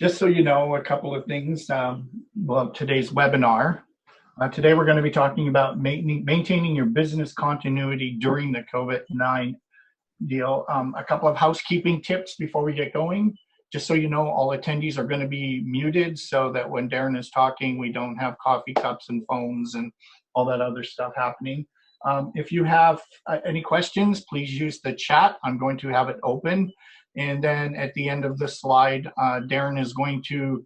Just so you know, a couple of things. Today's webinar. Today we're going to be talking about maintaining your business continuity during the COVID-19 deal. A couple of housekeeping tips before we get going. Just so you know, all attendees are going to be muted so that when Darren is talking, we don't have coffee cups and phones and all that other stuff happening. If you have any questions, please use the chat. I'm going to have it open. And then at the end of the slide, Darren is going to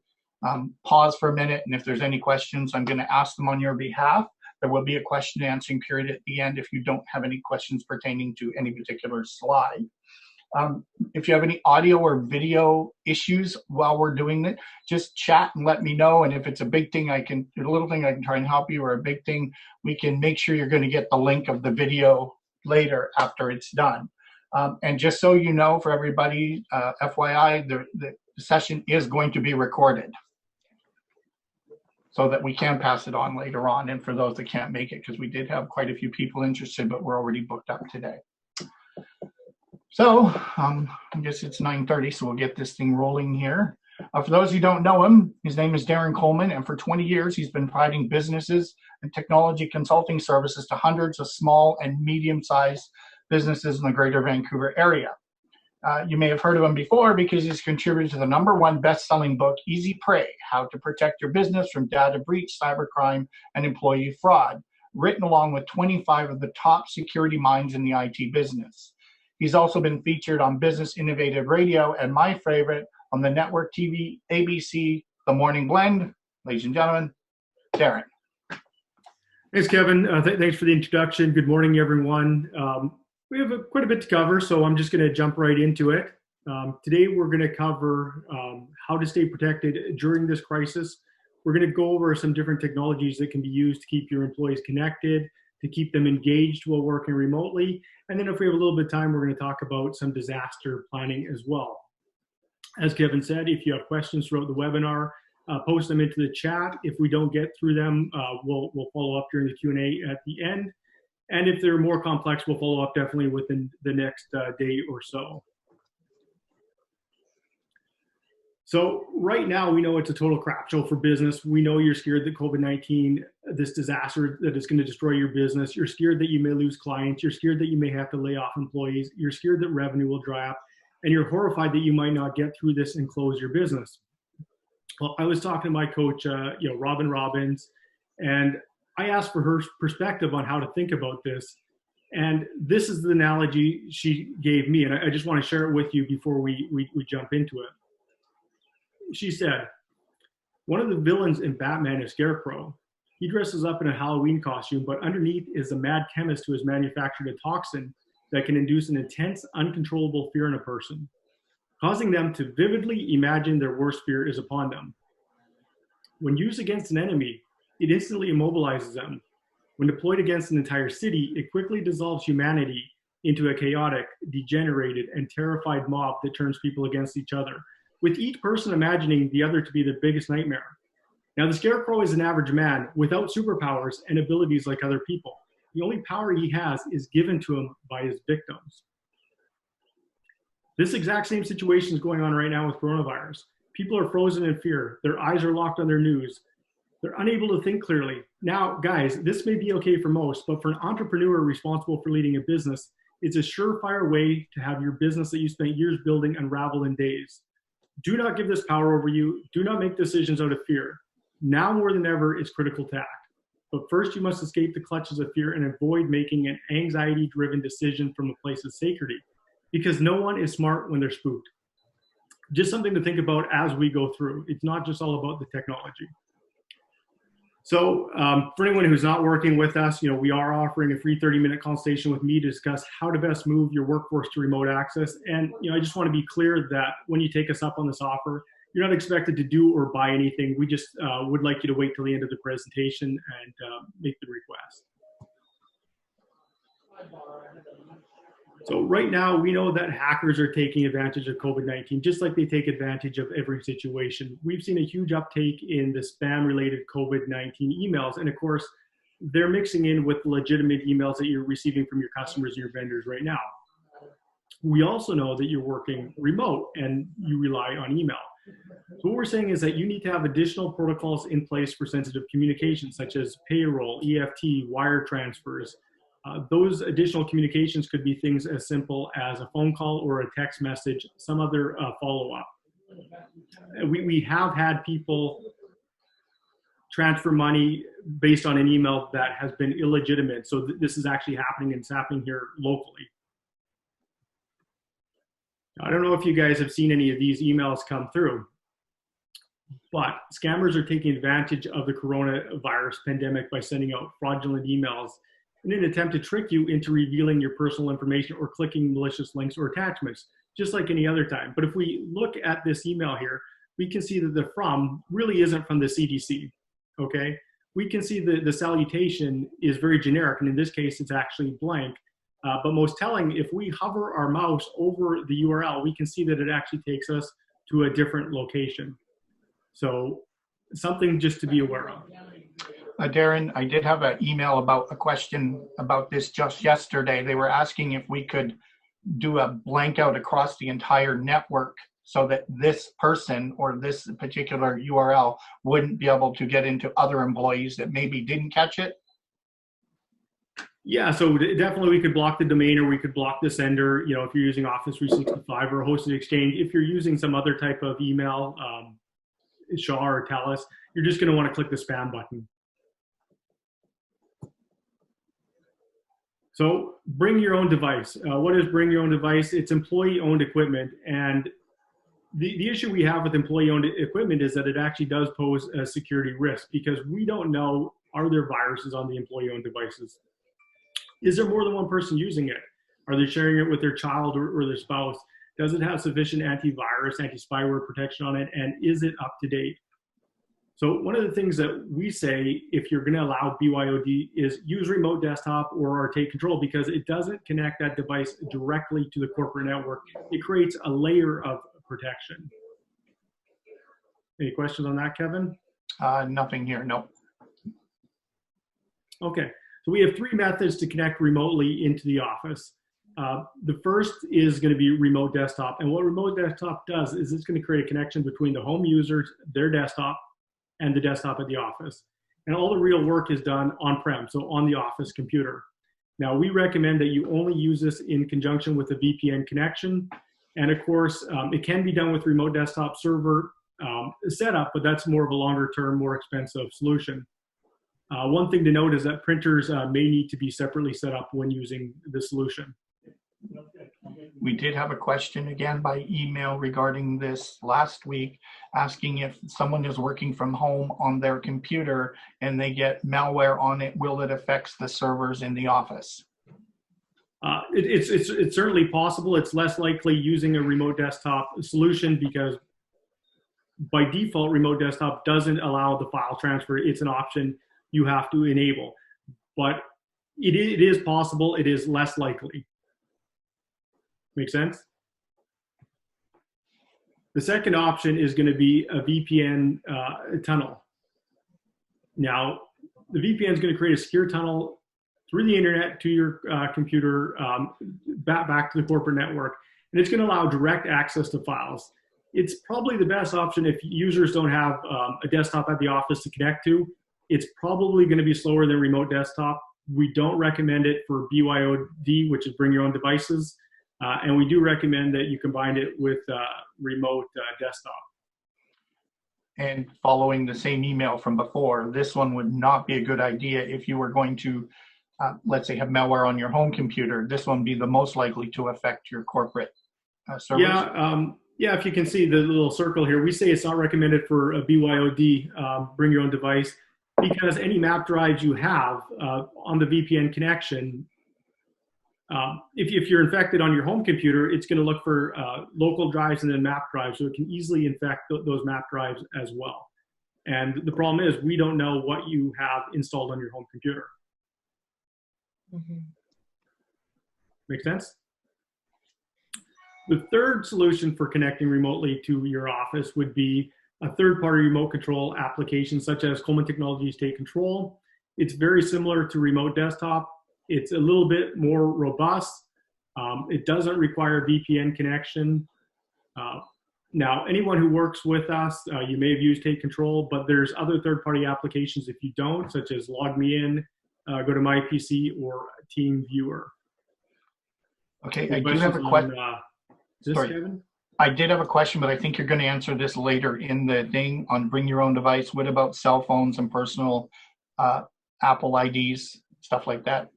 pause for a minute. And if there's any questions, I'm going to ask them on your behalf. There will be a question and answering period at the end if you don't have any questions pertaining to any particular slide. If you have any audio or video issues while we're doing it, just chat and let me know. And if it's a big thing, a little thing I can try and help you, or a big thing, we can make sure you're going to get the link of the video later after it's done. And just so you know, for everybody, FYI, the session is going to be recorded so that we can pass it on later on. And for those that can't make it, because we did have quite a few people interested, but we're already booked up today. So I guess it's 9:30, so we'll get this thing rolling here. For those who don't know him, his name is Darren Coleman, and for 20 years he's been providing businesses and technology consulting services to hundreds of small and medium-sized businesses in the greater Vancouver area. You may have heard of him before because he's contributed to the #1 best-selling book, Easy Prey, How to Protect Your Business from Data Breach, Cybercrime, and Employee Fraud, written along with 25 of the top security minds in the IT business. He's also been featured on Business Innovative Radio and my favorite, on the network TV, ABC, The Morning Blend. Ladies and gentlemen, Darren. Thanks, Kevin. Thanks for the introduction. Good morning, everyone. We have quite a bit to cover, so I'm just going to jump right into it. Today, we're going to cover how to stay protected during this crisis. We're going to go over some different technologies that can be used to keep your employees connected, to keep them engaged while working remotely. And then if we have a little bit of time, we're going to talk about some disaster planning as well. As Kevin said, if you have questions throughout the webinar, post them into the chat. If we don't get through them, we'll follow up during the Q&A at the end. And if they're more complex, we'll follow up definitely within the next day or so. So right now, we know it's a total crap show for business. We know you're scared that COVID-19, this disaster that is going to destroy your business. You're scared that you may lose clients. You're scared that you may have to lay off employees. You're scared that revenue will dry up. And you're horrified that you might not get through this and close your business. Well, I was talking to my coach, Robin Robbins, and I asked for her perspective on how to think about this. And this is the analogy she gave me. And I just want to share it with you before we jump into it. She said, one of the villains in Batman is Scarecrow. He dresses up in a Halloween costume, but underneath is a mad chemist who has manufactured a toxin that can induce an intense, uncontrollable fear in a person, causing them to vividly imagine their worst fear is upon them. When used against an enemy, it instantly immobilizes them. When deployed against an entire city, it quickly dissolves humanity into a chaotic, degenerated, and terrified mob that turns people against each other, with each person imagining the other to be their biggest nightmare. Now, the Scarecrow is an average man without superpowers and abilities like other people. The only power he has is given to him by his victims. This exact same situation is going on right now with coronavirus. People are frozen in fear. Their eyes are locked on their news. They're unable to think clearly. Now, guys, this may be okay for most, but for an entrepreneur responsible for leading a business, it's a surefire way to have your business that you spent years building unravel in days. Do not give this power over you. Do not make decisions out of fear. Now more than ever, it's critical to act. But first, you must escape the clutches of fear and avoid making an anxiety-driven decision from a place of safety, because no one is smart when they're spooked. Just something to think about as we go through. It's not just all about the technology. So for anyone who's not working with us, we are offering a free 30-minute consultation with me to discuss how to best move your workforce to remote access. And I just want to be clear that when you take us up on this offer, you're not expected to do or buy anything. We just would like you to wait till the end of the presentation and make the request. So right now, we know that hackers are taking advantage of COVID-19, just like they take advantage of every situation. We've seen a huge uptake in the spam-related COVID-19 emails. And of course, they're mixing in with legitimate emails that you're receiving from your customers and your vendors right now. We also know that you're working remote and you rely on email. So what we're saying is that you need to have additional protocols in place for sensitive communications, such as payroll, EFT, wire transfers. Those additional communications could be things as simple as a phone call or a text message, some other follow-up. We have had people transfer money based on an email that has been illegitimate. So this is actually happening, and it's happening here locally. I don't know if you guys have seen any of these emails come through, but scammers are taking advantage of the coronavirus pandemic by sending out fraudulent emails in an attempt to trick you into revealing your personal information or clicking malicious links or attachments, just like any other time. But if we look at this email here, we can see that the from really isn't from the CDC, okay? We can see the salutation is very generic, and in this case, it's actually blank. But most telling, if we hover our mouse over the URL, we can see that it actually takes us to a different location. So something just to be aware of. Darren, I did have an email about a question about this just yesterday. They were asking if we could do a blank out across the entire network so that this person or this particular URL wouldn't be able to get into other employees that maybe didn't catch it. Yeah, so definitely we could block the domain, or we could block the sender, you know, if you're using Office 365 or a hosted exchange. If you're using some other type of email, Shaw or TELUS, you're just going to want to click the spam button. So bring your own device. What is bring your own device? It's employee-owned equipment. And the issue we have with employee-owned equipment is that it actually does pose a security risk, because we don't know, are there viruses on the employee-owned devices? Is there more than one person using it? Are they sharing it with their child or their spouse? Does it have sufficient antivirus, anti-spyware protection on it? And is it up to date? So one of the things that we say, if you're going to allow BYOD, is use remote desktop or take control, because it doesn't connect that device directly to the corporate network. It creates a layer of protection. Any questions on that, Kevin? Nothing here, no. Okay, so we have three methods to connect remotely into the office. The first is going to be remote desktop. And what remote desktop does is it's going to create a connection between the home users, their desktop, and the desktop at the office. And all the real work is done on-prem, so on the office computer. Now, we recommend that you only use this in conjunction with a VPN connection. And of course, it can be done with remote desktop server setup, but that's more of a longer term, more expensive solution. One thing to note is that printers may need to be separately set up when using the solution. We did have a question again by email regarding this last week, asking if someone is working from home on their computer and they get malware on it, will it affect the servers in the office? It's certainly possible. It's less likely using a remote desktop solution, because by default, remote desktop doesn't allow the file transfer. It's an option you have to enable. But it is possible. It is less likely. Make sense? The second option is going to be a VPN tunnel. Now, the VPN is going to create a secure tunnel through the internet to your computer, back to the corporate network, and it's going to allow direct access to files. It's probably the best option if users don't have a desktop at the office to connect to. It's probably going to be slower than remote desktop. We don't recommend it for BYOD, which is bring your own devices. And we do recommend that you combine it with remote desktop. And following the same email from before, this one would not be a good idea if you were going to, let's say, have malware on your home computer. This one would be the most likely to affect your corporate servers. Yeah, if you can see the little circle here, we say it's not recommended for a BYOD, bring your own device, because any map drives you have on the VPN connection, if you're infected on your home computer, it's going to look for local drives and then map drives, so it can easily infect those map drives as well. And the problem is we don't know what you have installed on your home computer. Mm-hmm. Make sense? The third solution for connecting remotely to your office would be a third-party remote control application, such as Coleman Technologies Take Control. It's very similar to remote desktop. It's a little bit more robust. It doesn't require VPN connection. Now, anyone who works with us, you may have used Take Control, but there's other third-party applications if you don't, such as Log Me In, go to My PC, or Team Viewer. Okay, I do have a question. Sorry. Kevin? I did have a question, but I think you're going to answer this later in the thing on bring your own device. What about cell phones and personal Apple IDs, stuff like that?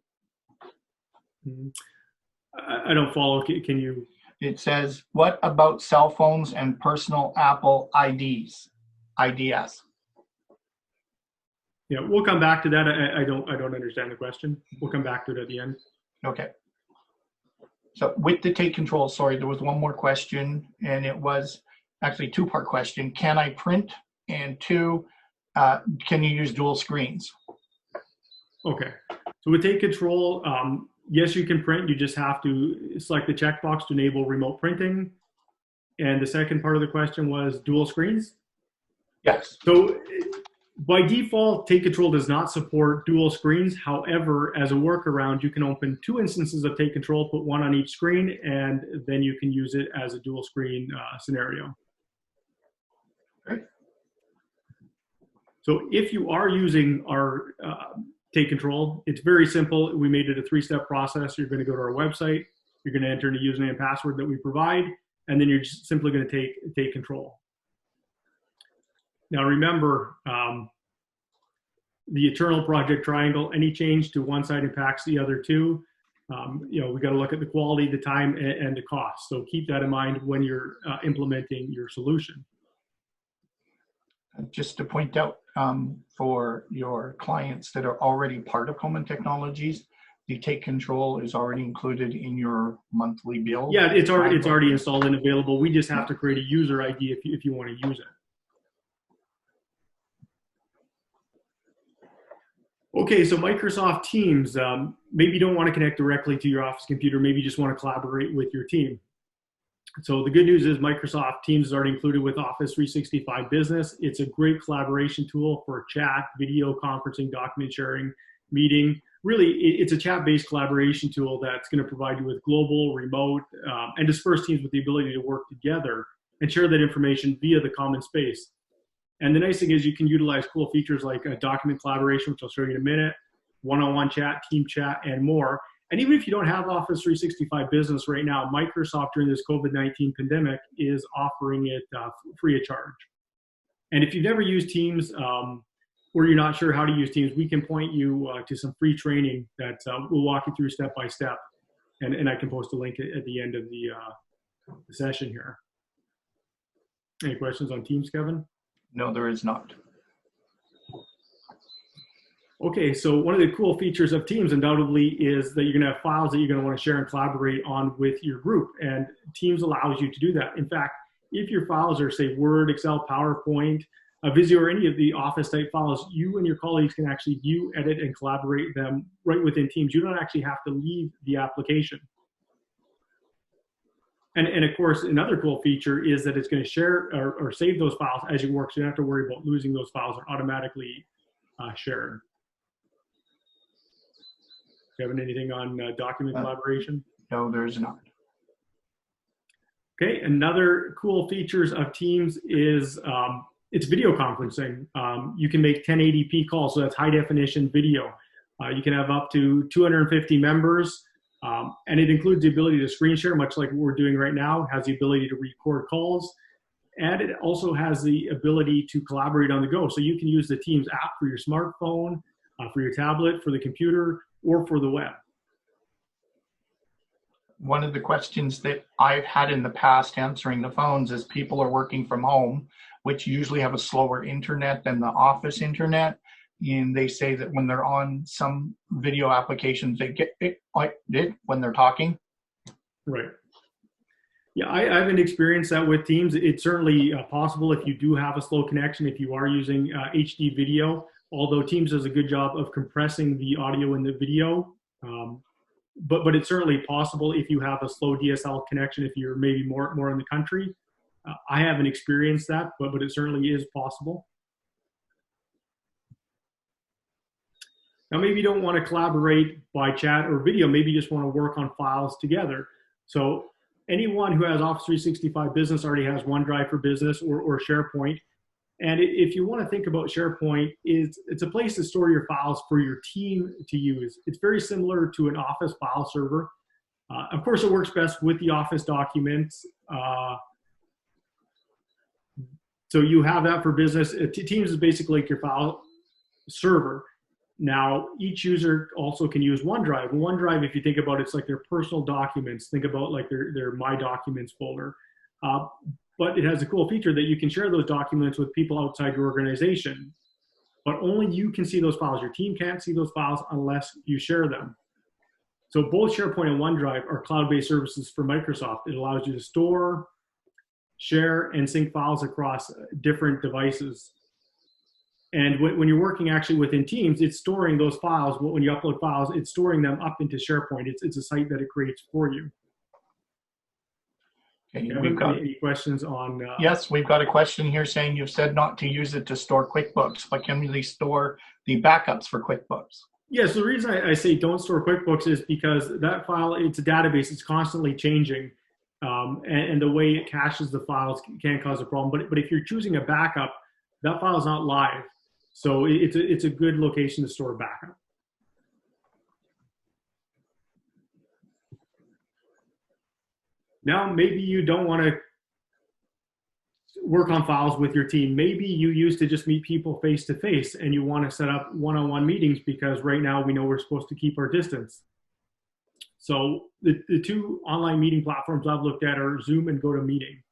I don't follow. Can you? It says, what about cell phones and personal Apple IDs? IDS. Yeah, we'll come back to that. I don't understand the question. We'll come back to it at the end. Okay. So with the Take Control, sorry, there was one more question, and it was actually a two-part question. Can I print? And two, can you use dual screens? Okay. So with Take Control, yes, you can print. You just have to select the checkbox to enable remote printing. And the second part of the question was dual screens? Yes. So by default, Take Control does not support dual screens. However, as a workaround, you can open 2 instances of Take Control, put one on each screen, and then you can use it as a dual screen scenario. Great. So if you are using our Take Control, it's very simple. We made it a 3-step process. You're going to go to our website. You're going to enter in a username and password that we provide, and then you're just simply going to take control. Now remember, the eternal project triangle, any change to one side impacts the other two. We got to look at the quality, the time, and the cost. So keep that in mind when you're implementing your solution. Just to point out for your clients that are already part of Coleman Technologies, the Take Control is already included in your monthly bill. Yeah, it's already installed and available. We just have to create a user ID if you want to use it. Okay, so Microsoft Teams, maybe you don't want to connect directly to your office computer, maybe you just want to collaborate with your team. So the good news is Microsoft Teams is already included with Office 365 Business. It's a great collaboration tool for chat, video conferencing, document sharing, meeting. Really, it's a chat-based collaboration tool that's going to provide you with global, remote, and dispersed teams with the ability to work together and share that information via the common space. And the nice thing is you can utilize cool features like document collaboration, which I'll show you in a minute, one-on-one chat, team chat, and more. And even if you don't have Office 365 Business right now, Microsoft during this COVID-19 pandemic is offering it free of charge. And if you've never used Teams or you're not sure how to use Teams, we can point you to some free training that we'll walk you through step by step. And I can post a link at the end of the session here. Any questions on Teams, Kevin? No, there is not. Okay, so one of the cool features of Teams undoubtedly is that you're going to have files that you're going to want to share and collaborate on with your group, and Teams allows you to do that. In fact, if your files are, say, Word, Excel, PowerPoint, Visio, or any of the Office type files, you and your colleagues can actually view, edit, and collaborate them right within Teams. You don't actually have to leave the application. And of course, another cool feature is that it's going to share or save those files as you work, so you don't have to worry about losing those files. They're automatically shared. Kevin, anything on document collaboration? No, there is not. Okay, another cool features of Teams is it's video conferencing. You can make 1080p calls, so that's high definition video. You can have up to 250 members. And it includes the ability to screen share, much like what we're doing right now. It has the ability to record calls. And it also has the ability to collaborate on the go. So you can use the Teams app for your smartphone, for your tablet, for the computer, or for the web. One of the questions that I've had in the past answering the phones is people are working from home, which usually have a slower internet than the office internet. And they say that when they're on some video applications, they get it like it when they're talking. Right. Yeah, I haven't experienced that with Teams. It's certainly possible if you do have a slow connection, if you are using HD video, although Teams does a good job of compressing the audio and the video. But it's certainly possible if you have a slow DSL connection, if you're maybe more in the country. I haven't experienced that, but it certainly is possible. Now, maybe you don't want to collaborate by chat or video. Maybe you just want to work on files together. So anyone who has Office 365 Business already has OneDrive for Business or SharePoint. And if you want to think about SharePoint, it's a place to store your files for your team to use. It's very similar to an Office file server. Of course, it works best with the Office documents. So you have that for business. Teams is basically like your file server. Now, each user also can use OneDrive. OneDrive, if you think about it, it's like their personal documents. Think about like their My Documents folder. But it has a cool feature that you can share those documents with people outside your organization. But only you can see those files. Your team can't see those files unless you share them. So both SharePoint and OneDrive are cloud-based services for Microsoft. It allows you to store, share, and sync files across different devices. And when you're working actually within Teams, it's storing those files. When you upload files, it's storing them up into SharePoint. It's a site that it creates for you. Okay, we've got any questions on? Yes, we've got a question here saying you've said not to use it to store QuickBooks, but can we store the backups for QuickBooks? Yes, the reason I say don't store QuickBooks is because that file, it's a database, it's constantly changing. And the way it caches the files can cause a problem. But if you're choosing a backup, that file is not live. So it's a good location to store a backup. Now, maybe you don't want to work on files with your team. Maybe you used to just meet people face to face and you want to set up one-on-one meetings because right now we know we're supposed to keep our distance. So the two online meeting platforms I've looked at are Zoom and GoToMeeting.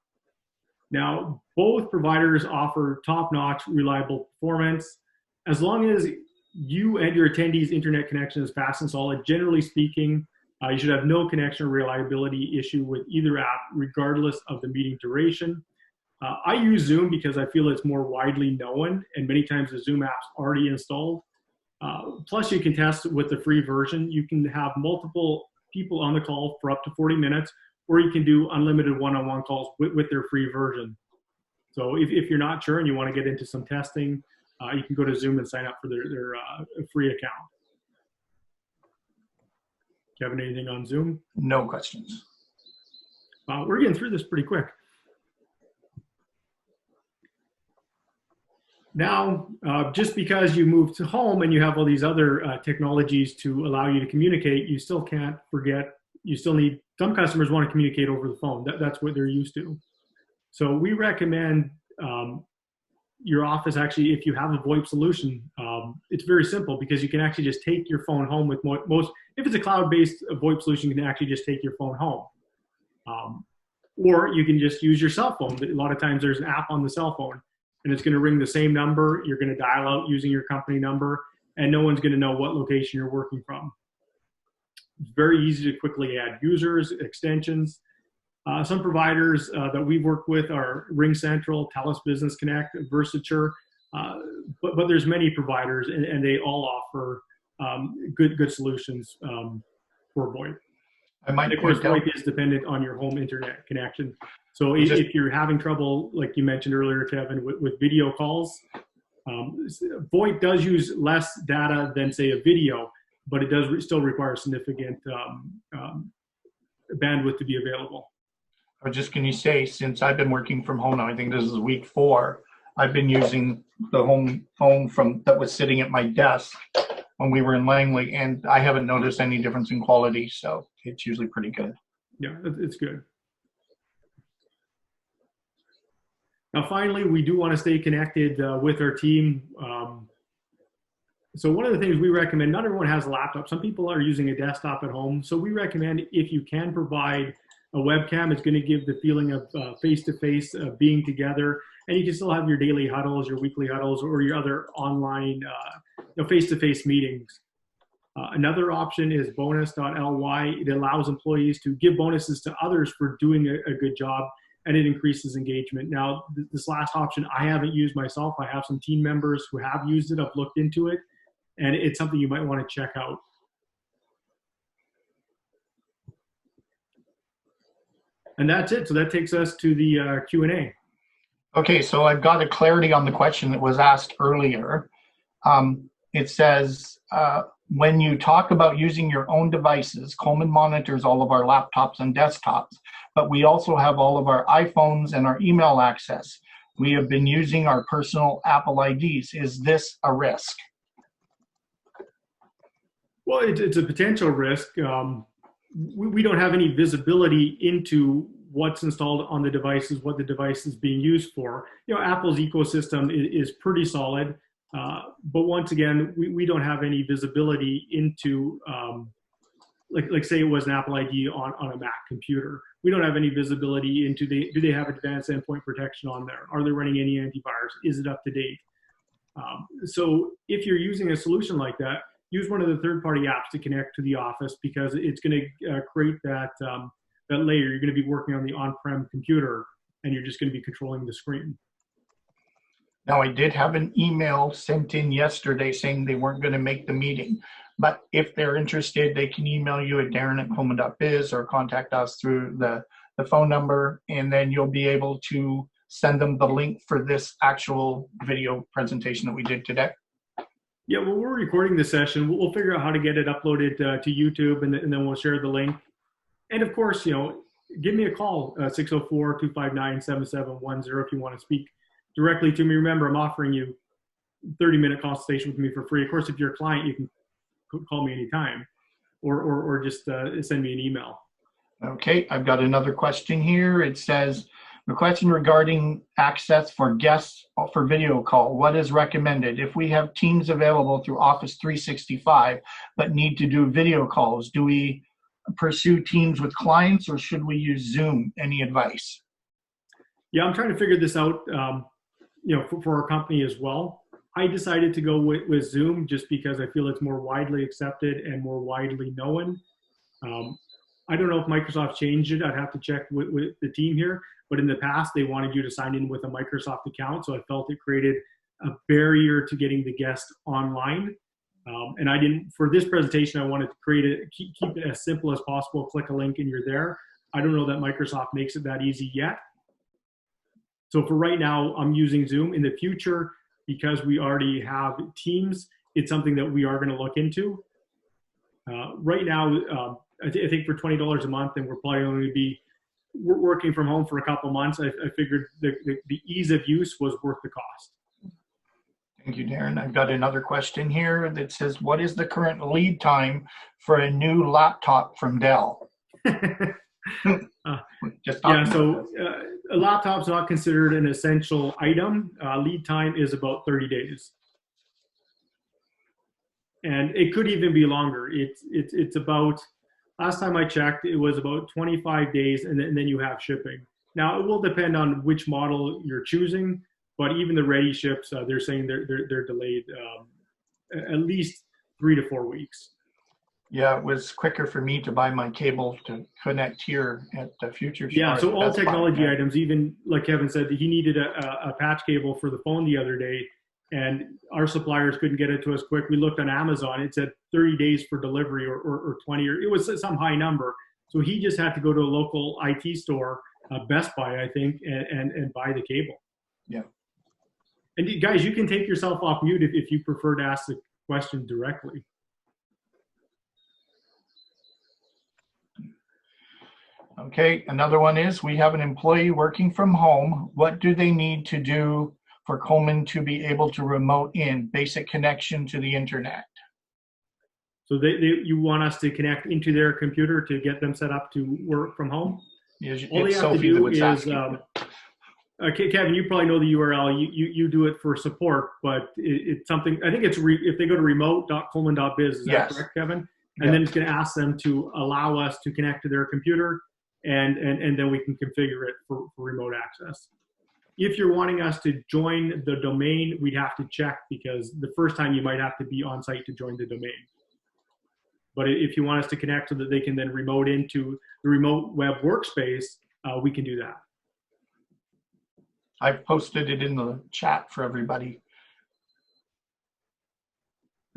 Now, both providers offer top-notch, reliable performance. As long as you and your attendees' internet connection is fast and solid, generally speaking, you should have no connection or reliability issue with either app, regardless of the meeting duration. I use Zoom because I feel it's more widely known, and many times the Zoom app's already installed. Plus, you can test with the free version. You can have multiple people on the call for up to 40 minutes, or you can do unlimited one-on-one calls with their free version. So if you're not sure and you want to get into some testing, you can go to Zoom and sign up for their free account. Do you have anything on Zoom? No questions. We're getting through this pretty quick. Now, just because you moved to home and you have all these other technologies to allow you to communicate, you still can't forget, you still need, some customers want to communicate over the phone. That's what they're used to. So we recommend your office, actually, if you have a VoIP solution, it's very simple because you can actually just take your phone home with most, if it's a cloud-based VoIP solution, you can actually just take your phone home. Or you can just use your cell phone. A lot of times there's an app on the cell phone and it's going to ring the same number. You're going to dial out using your company number and no one's going to know what location you're working from. It's very easy to quickly add users, extensions. Some providers that we've worked with are RingCentral, TELUS Business Connect, Versature, but there's many providers and they all offer good solutions for VoIP. And of course, VoIP is dependent on your home internet connection. So if you're having trouble, like you mentioned earlier, Kevin, with video calls, VoIP does use less data than, say, a video, but it does still require significant bandwidth to be available. I was just going to say, since I've been working from home now, I think this is week 4, I've been using the home phone that was sitting at my desk when we were in Langley, and I haven't noticed any difference in quality, so it's usually pretty good. Yeah, it's good. Now, finally, we do want to stay connected with our team. So one of the things we recommend, not everyone has a laptop. Some people are using a desktop at home. So we recommend if you can provide a webcam, it's going to give the feeling of face-to-face being together. And you can still have your daily huddles, your weekly huddles, or your other online face-to-face meetings. Another option is bonus.ly. It allows employees to give bonuses to others for doing a good job, and it increases engagement. Now, this last option I haven't used myself. I have some team members who have used it. I've looked into it, and it's something you might want to check out. And that's it. So that takes us to the Q&A. Okay, so I've got a clarity on the question that was asked earlier. It says, when you talk about using your own devices, Coleman monitors all of our laptops and desktops, but we also have all of our iPhones and our email access. We have been using our personal Apple IDs. Is this a risk? Well, it's a potential risk. We don't have any visibility into what's installed on the devices, what the device is being used for. Apple's ecosystem is pretty solid, but once again, we don't have any visibility into, like say it was an Apple ID on a Mac computer. We don't have any visibility into do they have advanced endpoint protection on there? Are they running any antivirus? Is it up to date? So if you're using a solution like that, use one of the third-party apps to connect to the office, because it's going to create that layer. You're going to be working on the on-prem computer, and you're just going to be controlling the screen. Now, I did have an email sent in yesterday saying they weren't going to make the meeting, but if they're interested, they can email you at darren@coleman.biz or contact us through the phone number, and then you'll be able to send them the link for this actual video presentation that we did today. Yeah, well, we're recording this session. We'll figure out how to get it uploaded to YouTube, and then we'll share the link. And of course, give me a call, 604-259-7710 if you want to speak directly to me. Remember, I'm offering you a 30-minute consultation with me for free. Of course, if you're a client, you can call me anytime, or just send me an email. Okay, I've got another question here. It says, the question regarding access for guests for video call. What is recommended? If we have Teams available through Office 365, but need to do video calls, do we pursue Teams with clients, or should we use Zoom? Any advice? Yeah, I'm trying to figure this out, for our company as well. I decided to go with Zoom just because I feel it's more widely accepted and more widely known. I don't know if Microsoft changed it. I'd have to check with the team here. But in the past, they wanted you to sign in with a Microsoft account. So I felt it created a barrier to getting the guest online. And I didn't, for this presentation, I wanted to keep it as simple as possible. Click a link and you're there. I don't know that Microsoft makes it that easy yet. So for right now, I'm using Zoom. In the future, because we already have Teams, it's something that we are going to look into. Right now, I think for $20 a month, and we're probably only be working from home for a couple months, I figured the ease of use was worth the cost. Thank you, Darren. I've got another question here that says, what is the current lead time for a new laptop from Dell? So a laptop's not considered an essential item. Lead time is about 30 days. And it could even be longer. It's about, last time I checked, it was about 25 days, and then you have shipping. Now, it will depend on which model you're choosing, but even the ready ships, they're saying they're delayed at least 3 to 4 weeks. Yeah, it was quicker for me to buy my cable to connect here at the Future. Yeah, so all technology items, even like Kevin said, he needed a patch cable for the phone the other day, and our suppliers couldn't get it to us quick. We looked on Amazon, it said 30 days for delivery or 20, or it was some high number. So he just had to go to a local IT store, Best Buy, I think, and buy the cable. Yeah. And guys, you can take yourself off mute if you prefer to ask the question directly. Okay, another one is, we have an employee working from home. What do they need to do for Coleman to be able to remote in? Basic connection to the internet. So you want us to connect into their computer to get them set up to work from home? All they have to do is, Kevin, you probably know the URL. You do it for support, but it's something, I think it's, if they go to remote.coleman.biz, is that correct, Kevin? And then it's going to ask them to allow us to connect to their computer, and then we can configure it for remote access. If you're wanting us to join the domain, we'd have to check, because the first time you might have to be on site to join the domain. But if you want us to connect so that they can then remote into the remote web workspace, we can do that. I've posted it in the chat for everybody.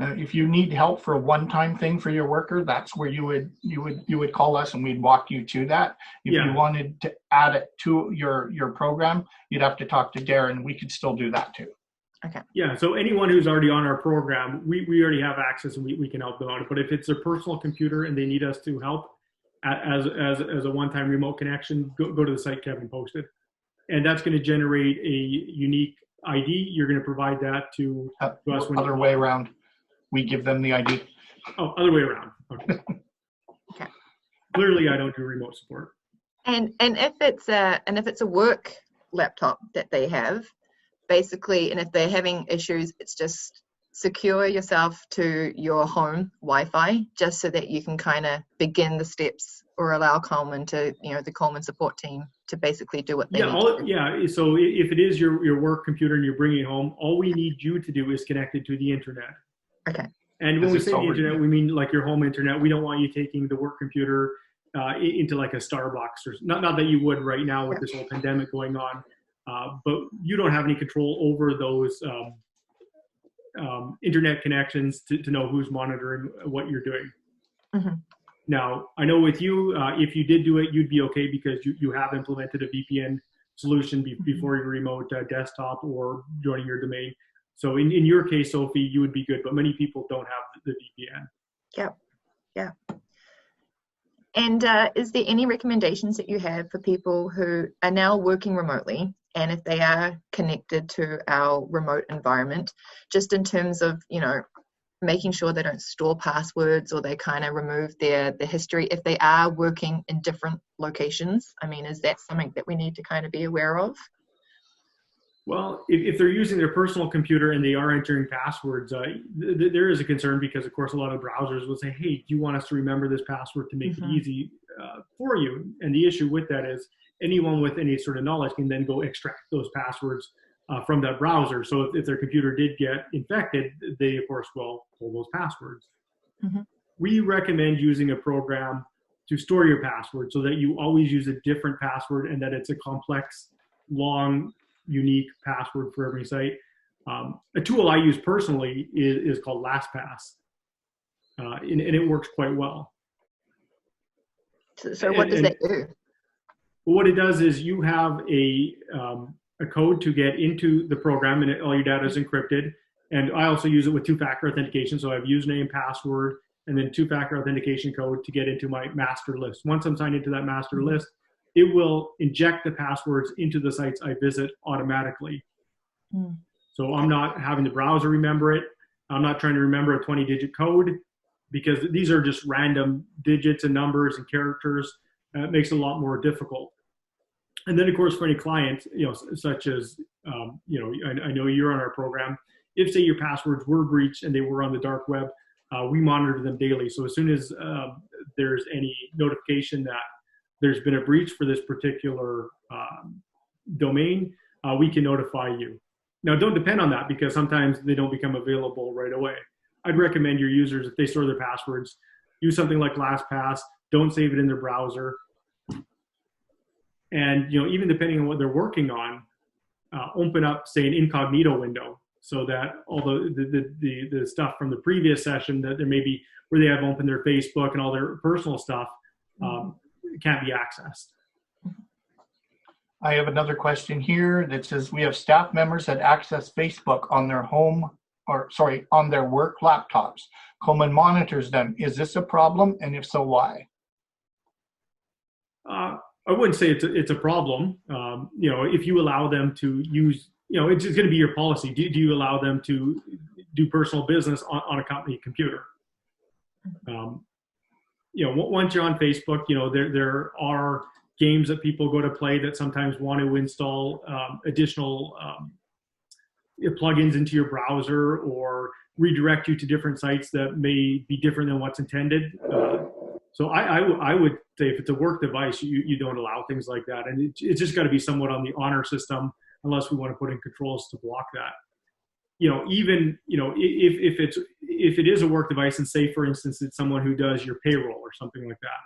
If you need help for a one-time thing for your worker, that's where you would call us and we'd walk you to that. If you wanted to add it to your program, you'd have to talk to Darren. We could still do that too. Okay. Yeah, so anyone who's already on our program, we already have access and we can help them out. But if it's their personal computer and they need us to help as a one-time remote connection, go to the site Kevin posted. And that's going to generate a unique ID. You're going to provide that to us. Other way around. We give them the ID. Oh, other way around. Okay. Okay. Clearly, I don't do remote support. And if it's a work laptop that they have, basically, and if they're having issues, it's just secure yourself to your home Wi-Fi, just so that you can kind of begin the steps or allow Coleman to, the Coleman support team to basically do what they need to do. Yeah, so if it is your work computer and you're bringing it home, all we need you to do is connect it to the internet. Okay. And when we say the internet, we mean like your home internet. We don't want you taking the work computer into like a Starbucks, or not that you would right now with this whole pandemic going on. But you don't have any control over those internet connections to know who's monitoring what you're doing. Mm-hmm. Now, I know with you, if you did do it, you'd be okay because you have implemented a VPN solution before your remote desktop or joining your domain. So in your case, Sophie, you would be good, but many people don't have the VPN. Yeah. And is there any recommendations that you have for people who are now working remotely, and if they are connected to our remote environment, just in terms of, making sure they don't store passwords or they kind of remove their history if they are working in different locations? I mean, is that something that we need to kind of be aware of? Well, if they're using their personal computer and they are entering passwords, there is a concern because, of course, a lot of browsers will say, hey, do you want us to remember this password to make it easy for you? And the issue with that is anyone with any sort of knowledge can then go extract those passwords from that browser. So if their computer did get infected, they, of course, will pull those passwords. Mm-hmm. We recommend using a program to store your password so that you always use a different password and that it's a complex, long, unique password for every site. A tool I use personally is called LastPass, and it works quite well. So what does that do? What it does is you have a code to get into the program, and all your data is encrypted. And I also use it with two-factor authentication. So I have username, password, and then two-factor authentication code to get into my master list. Once I'm signed into that master list, it will inject the passwords into the sites I visit automatically. So I'm not having the browser remember it. I'm not trying to remember a 20-digit code because these are just random digits and numbers and characters. It makes it a lot more difficult. And then, of course, for any client, such as, I know you're on our program. If, say, your passwords were breached and they were on the dark web, we monitor them daily. So as soon as there's any notification that there's been a breach for this particular domain, we can notify you. Now, don't depend on that because sometimes they don't become available right away. I'd recommend your users, if they store their passwords, use something like LastPass. Don't save it in their browser. And even depending on what they're working on, open up, say, an incognito window so that all the stuff from the previous session that there may be where they have opened their Facebook and all their personal stuff can't be accessed. I have another question here that says we have staff members that access Facebook on their on their work laptops. Coleman monitors them. Is this a problem? And if so, why? I wouldn't say it's a problem. If you allow them to use, it's going to be your policy. Do you allow them to do personal business on a company computer? Once you're on Facebook, there are games that people go to play that sometimes want to install additional plugins into your browser or redirect you to different sites that may be different than what's intended. So I would say if it's a work device, you don't allow things like that. And it's just got to be somewhat on the honor system unless we want to put in controls to block that. If it is a work device and say, for instance, it's someone who does your payroll or something like that,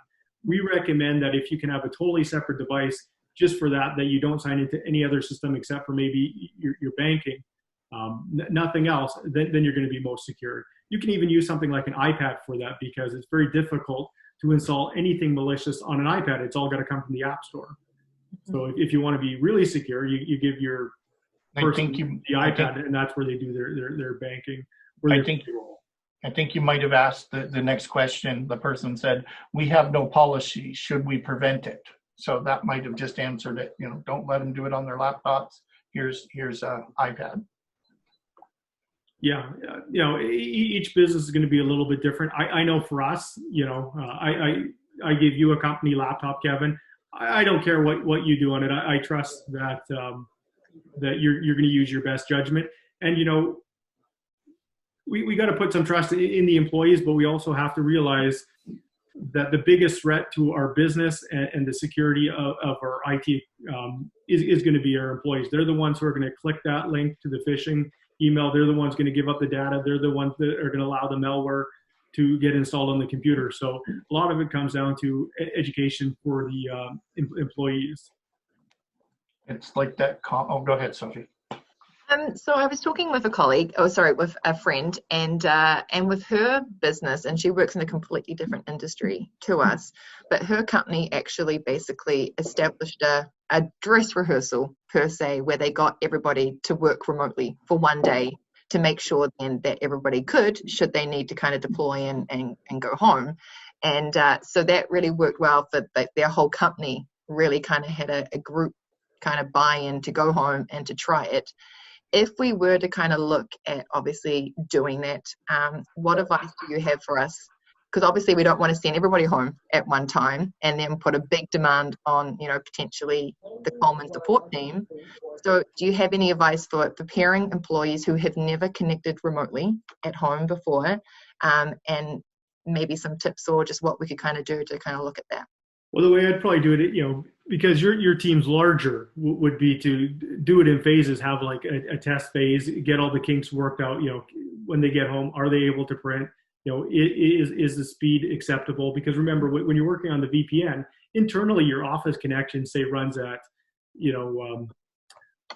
we recommend that if you can have a totally separate device just for that you don't sign into any other system except for maybe your banking, nothing else, then you're going to be most secure. You can even use something like an iPad for that because it's very difficult to install anything malicious on an iPad. It's all got to come from the App Store. So if you want to be really secure, you give your person the iPad, and that's where they do their banking. I think you might have asked the next question. The person said, "We have no policy. Should we prevent it?" So that might have just answered it. You know, don't let them do it on their laptops. Here's a iPad. Yeah, you know, each business is going to be a little bit different. I know for us, you know, I give you a company laptop, Kevin. I don't care what you do on it. I trust that that you're going to use your best judgment. And you know, we got to put some trust in the employees, but we also have to realize that the biggest threat to our business and the security of our IT is going to be our employees. They're the ones who are going to click that link to the phishing email. They're the ones going to give up the data. They're the ones that are going to allow the malware to get installed on the computer. So a lot of it comes down to education for the employees. It's like that. Oh, go ahead, Sophie. So I was talking with with a friend, and with her business, and she works in a completely different industry to us, but her company actually basically established a dress rehearsal per se, where they got everybody to work remotely for one day to make sure then that everybody could, should they need to kind of deploy and go home. And so that really worked well for their whole company, really kind of had a group kind of buy-in to go home and to try it. If we were to kind of look at obviously doing that, what advice do you have for us? Because obviously we don't want to send everybody home at one time and then put a big demand on, you know, potentially the Coleman support team. So do you have any advice for preparing employees who have never connected remotely at home before, and maybe some tips or just what we could kind of do to kind of look at that? Well, the way I'd probably do it, you know, because your team's larger, would be to do it in phases. Have like a test phase, get all the kinks worked out. You know, when they get home, are they able to print? You know, is the speed acceptable? Because remember, when you're working on the VPN, internally your office connection, say, runs at, you know,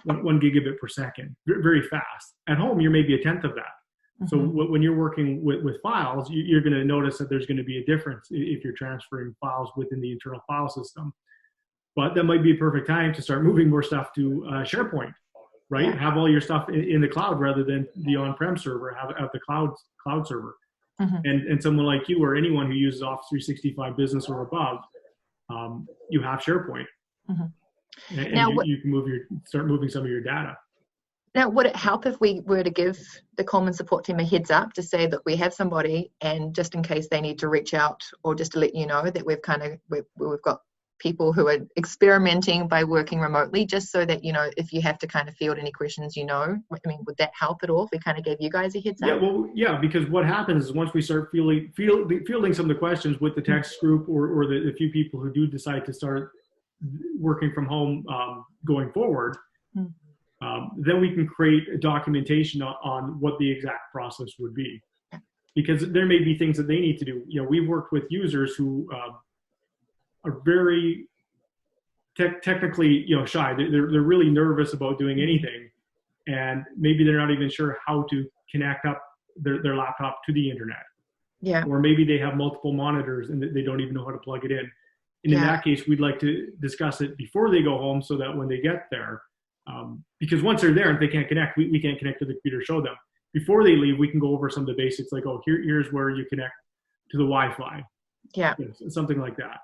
1 gigabit per second, very fast. At home, you're maybe a tenth of that. So when you're working with files, you're going to notice that there's going to be a difference if you're transferring files within the internal file system. But that might be a perfect time to start moving more stuff to SharePoint, right? Yeah. Have all your stuff in the cloud rather than the on-prem server. Have the cloud server. And someone like you or anyone who uses Office 365 Business or above, you have SharePoint. And now, you can start moving some of your data. Now, would it help if we were to give the Coleman support team a heads up to say that we have somebody, and just in case they need to reach out, or just to let you know that we've got people who are experimenting by working remotely, just so that, you know, if you have to kind of field any questions, you know, I mean, would that help at all if we kind of gave you guys a heads up? Yeah, because what happens is once we start fielding some of the questions with the text group or the few people who do decide to start working from home going forward, then we can create a documentation on what the exact process would be. Because there may be things that they need to do. You know, we've worked with users who are very technically, you know, shy. They're really nervous about doing anything, and maybe they're not even sure how to connect up their laptop to the internet. Yeah. Or maybe they have multiple monitors and they don't even know how to plug it in. And in that case, we'd like to discuss it before they go home, so that when they get there, because once they're there and they can't connect, we can't connect to the computer, show them. Before they leave, we can go over some of the basics, like, oh, here's where you connect to the Wi-Fi. Yeah. Something like that.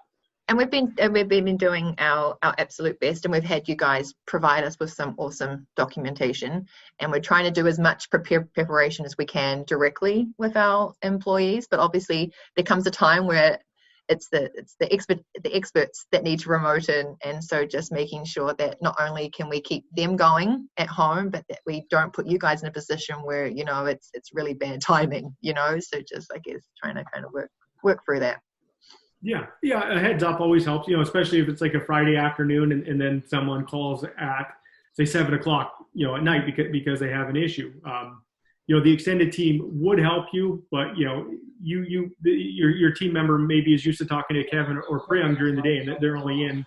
And we've been doing our absolute best, and we've had you guys provide us with some awesome documentation, and we're trying to do as much preparation as we can directly with our employees. But obviously there comes a time where it's the experts that need to remote in, and so just making sure that not only can we keep them going at home, but that we don't put you guys in a position where, you know, it's really bad timing, you know. So just, I guess, trying to kind of work through that. Yeah, a heads up always helps, you know, especially if it's like a Friday afternoon and then someone calls at, say, 7 o'clock, you know, at night because they have an issue. You know, the extended team would help you, but, you know, your team member maybe is used to talking to Kevin or Priyam during the day, and they're only in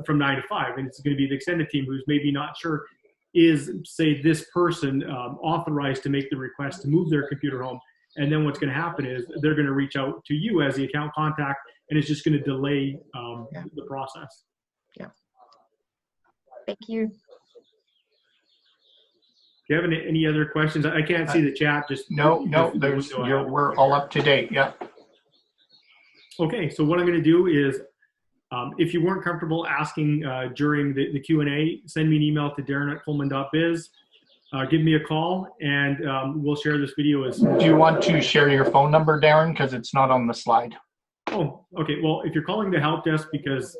from 9 to 5, and it's going to be the extended team who's maybe not sure, is, say, this person authorized to make the request to move their computer home. And then what's going to happen is they're going to reach out to you as the account contact, and it's just going to delay the process. Yeah. Thank you. you have any other questions? I can't see the chat. Just No, we're all up to date. Yeah. Okay, so what I'm going to do is, if you weren't comfortable asking during the Q&A, send me an email to darren@coleman.biz. Give me a call, and we'll share this video as. Do you want to share your phone number, Darren? Because it's not on the slide. Oh, okay. Well, if you're calling the help desk because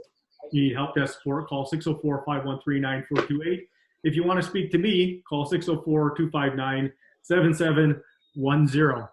you need help desk support, call 604-513-9428. If you want to speak to me, call 604-259-7710.